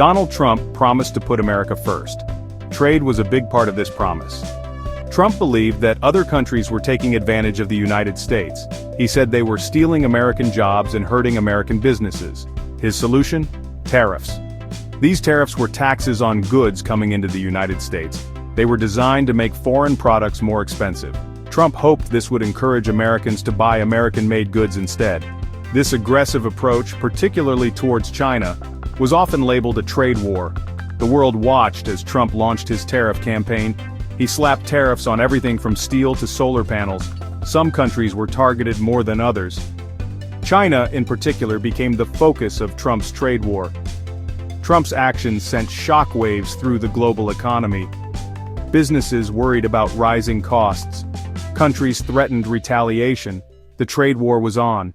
Donald Trump promised to put America first. Trade was a big part of this promise. Trump believed that other countries were taking advantage of the United States. He said they were stealing American jobs and hurting American businesses. His solution? Tariffs. These tariffs were taxes on goods coming into the United States. They were designed to make foreign products more expensive. Trump hoped this would encourage Americans to buy American-made goods instead. This aggressive approach, particularly towards China, was often labeled a trade war. The world watched as Trump launched his tariff campaign. He slapped tariffs on everything from steel to solar panels. Some countries were targeted more than others. China, in particular, became the focus of Trump's trade war. Trump's actions sent shockwaves through the global economy. Businesses worried about rising costs. Countries threatened retaliation. The trade war was on.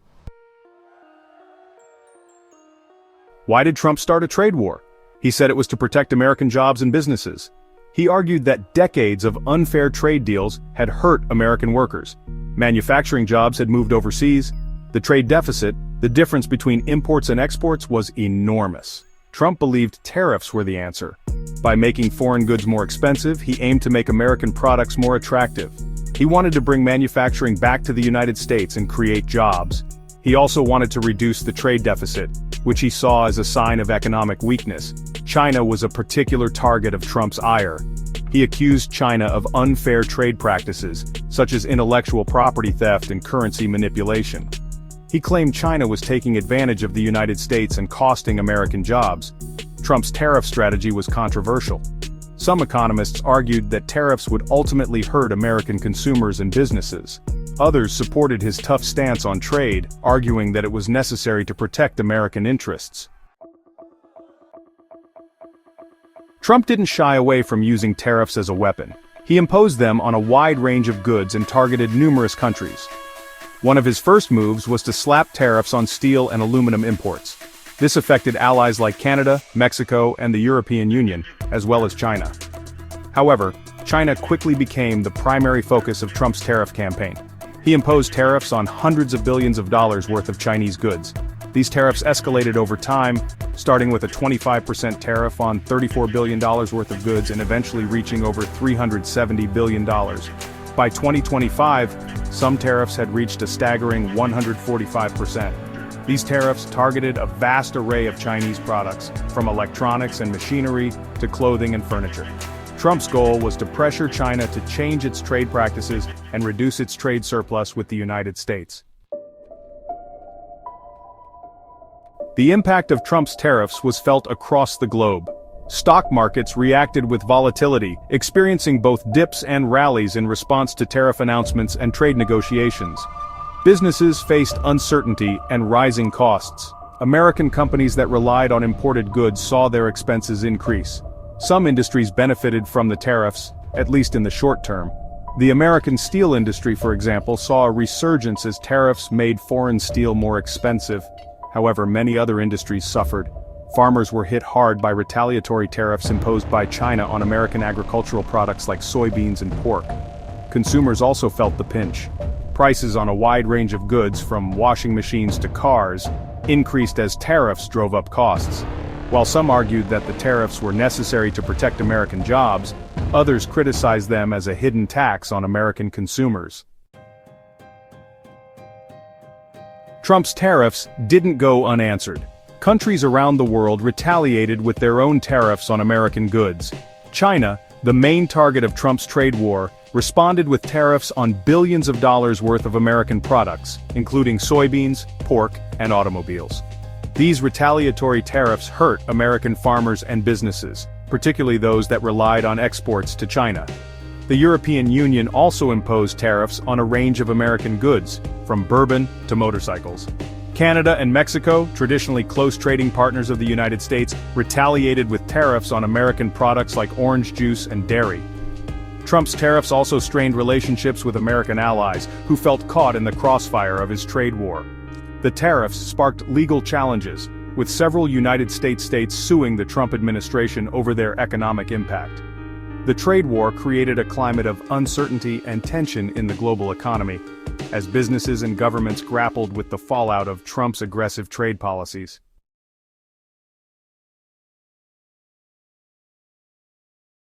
Why did Trump start a trade war? He said it was to protect American jobs and businesses. He argued that decades of unfair trade deals had hurt American workers. Manufacturing jobs had moved overseas. The trade deficit, the difference between imports and exports, was enormous. Trump believed tariffs were the answer. By making foreign goods more expensive, he aimed to make American products more attractive. He wanted to bring manufacturing back to the United States and create jobs. He also wanted to reduce the trade deficit, which he saw as a sign of economic weakness. China was a particular target of Trump's ire. He accused China of unfair trade practices, such as intellectual property theft and currency manipulation. He claimed China was taking advantage of the United States and costing American jobs. Trump's tariff strategy was controversial. Some economists argued that tariffs would ultimately hurt American consumers and businesses. Others supported his tough stance on trade, arguing that it was necessary to protect American interests. Trump didn't shy away from using tariffs as a weapon. He imposed them on a wide range of goods and targeted numerous countries. One of his first moves was to slap tariffs on steel and aluminum imports. This affected allies like Canada, Mexico, and the European Union, as well as China. However, China quickly became the primary focus of Trump's tariff campaign. He imposed tariffs on hundreds of billions of dollars worth of Chinese goods. These tariffs escalated over time, starting with a 25% tariff on $34 billion worth of goods and eventually reaching over $370 billion. By 2025, some tariffs had reached a staggering 145%. These tariffs targeted a vast array of Chinese products, from electronics and machinery to clothing and furniture. Trump's goal was to pressure China to change its trade practices and reduce its trade surplus with the United States. The impact of Trump's tariffs was felt across the globe. Stock markets reacted with volatility, experiencing both dips and rallies in response to tariff announcements and trade negotiations. Businesses faced uncertainty and rising costs. American companies that relied on imported goods saw their expenses increase. Some industries benefited from the tariffs, at least in the short term. The American steel industry, for example, saw a resurgence as tariffs made foreign steel more expensive. However, many other industries suffered. Farmers were hit hard by retaliatory tariffs imposed by China on American agricultural products like soybeans and pork. Consumers also felt the pinch. Prices on a wide range of goods, from washing machines to cars, increased as tariffs drove up costs. While some argued that the tariffs were necessary to protect American jobs, others criticized them as a hidden tax on American consumers. Trump's tariffs didn't go unanswered. Countries around the world retaliated with their own tariffs on American goods. China, the main target of Trump's trade war, responded with tariffs on billions of dollars worth of American products, including soybeans, pork, and automobiles. These retaliatory tariffs hurt American farmers and businesses, particularly those that relied on exports to China. The European Union also imposed tariffs on a range of American goods, from bourbon to motorcycles. Canada and Mexico, traditionally close trading partners of the United States, retaliated with tariffs on American products like orange juice and dairy. Trump's tariffs also strained relationships with American allies, who felt caught in the crossfire of his trade war. The tariffs sparked legal challenges, with several United States suing the Trump administration over their economic impact. The trade war created a climate of uncertainty and tension in the global economy, as businesses and governments grappled with the fallout of Trump's aggressive trade policies.